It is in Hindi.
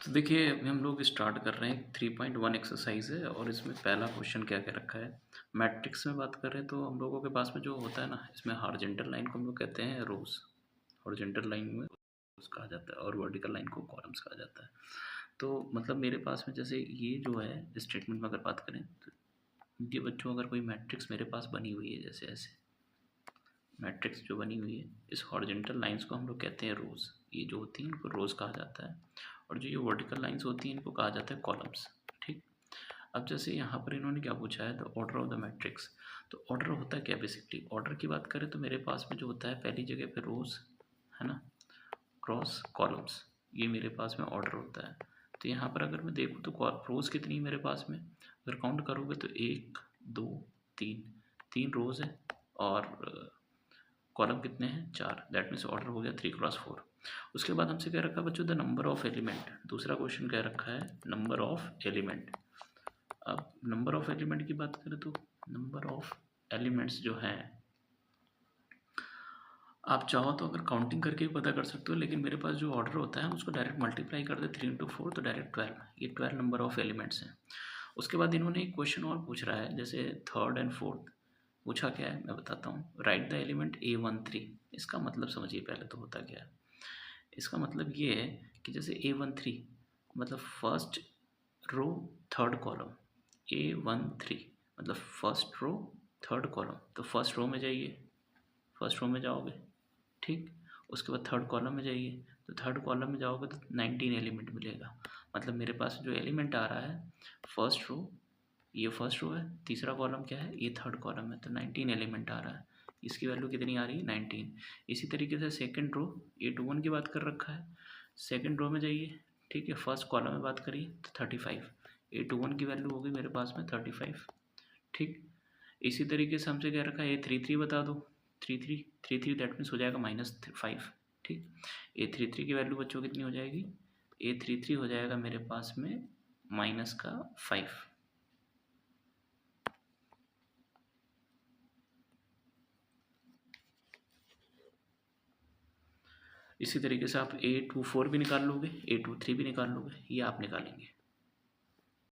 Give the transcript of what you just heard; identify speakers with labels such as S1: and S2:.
S1: तो देखिए अभी हम लोग स्टार्ट कर रहे हैं 3.1 एक्सरसाइज है और इसमें पहला क्वेश्चन क्या क्या रखा है। मैट्रिक्स में बात करें तो हम लोगों के पास में जो होता है ना, इसमें हॉरिजॉन्टल लाइन को हम लोग कहते हैं रोज। हॉरिजॉन्टल लाइन में रोज कहा जाता है और वर्टिकल लाइन को कॉलम्स कहा जाता है। तो मतलब मेरे पास में जैसे ये जो है स्टेटमेंट में अगर बात करें तो ये बच्चों अगर कोई मैट्रिक्स मेरे पास बनी हुई है, जैसे ऐसे मैट्रिक्स जो बनी हुई है, इस हॉरिजॉन्टल लाइंस को हम लोग कहते हैं रोज। ये जो होती हैं इनको रोज कहा जाता है और जो ये वर्टिकल लाइंस होती हैं इनको कहा जाता है कॉलम्स। ठीक। अब जैसे यहाँ पर इन्होंने क्या पूछा है, the order of the matrix. तो ऑर्डर होता क्या बेसिकली, ऑर्डर की बात करें तो मेरे पास में जो होता है पहली जगह पे रोज है ना, क्रॉस कॉलम्स, ये मेरे पास में ऑर्डर होता है। तो यहाँ पर अगर मैं देखूँ तो रोज कितनी है मेरे पास में, अगर काउंट करोगे तो 1 2 3, 3 रोज है और कॉलम कितने हैं 4, दैट मीन्स ऑर्डर हो गया 3x4। उसके बाद हमसे क्या रखा है बच्चों, द नंबर ऑफ एलिमेंट। दूसरा क्वेश्चन क्या रखा है, नंबर ऑफ एलिमेंट। अब नंबर ऑफ एलिमेंट की बात करें तो नंबर ऑफ एलिमेंट्स जो हैं, आप चाहो तो अगर काउंटिंग करके भी पता कर सकते हो, लेकिन मेरे पास जो ऑर्डर होता है हम उसको डायरेक्ट मल्टीप्लाई कर दे 3 × 4 तो डायरेक्ट 12, ये 12 नंबर ऑफ एलिमेंट्स हैं। उसके बाद इन्होंने एक क्वेश्चन और पूछ रहा है, जैसे थर्ड एंड फोर्थ पूछा क्या है मैं बताता हूँ। Right the element A13। इसका मतलब समझिए पहले तो होता क्या है। इसका मतलब ये है कि जैसे A13 मतलब first row third column, A13 मतलब फर्स्ट रो थर्ड कॉलम, तो फर्स्ट रो में जाइए, फर्स्ट रो में जाओगे, ठीक। उसके बाद थर्ड कॉलम में जाइए, तो थर्ड कॉलम में जाओगे तो 19 एलिमेंट मिलेगा। मतलब मेरे पास जो एलिमेंट आ रहा है फर्स्ट रो, ये फर्स्ट रो है, तीसरा कॉलम क्या है, ये थर्ड कॉलम है, तो 19 एलिमेंट आ रहा है। इसकी वैल्यू कितनी आ रही है 19। इसी तरीके से सेकंड रो, A21 की बात कर रखा है, सेकंड रो में जाइए, ठीक है, फर्स्ट कॉलम में बात करिए तो 35, A21 की वैल्यू होगी मेरे पास में 35, ठीक। इसी तरीके से हमसे क्या रखा है, A33 बता दो, 33 दैट मीन्स हो जाएगा -5, ठीक। A33 की वैल्यू बच्चों कितनी हो जाएगी, A33 हो जाएगा मेरे पास में -5। इसी तरीके से आप A24 भी निकाल लोगे, A23 भी निकाल लोगे, ये आप निकालेंगे।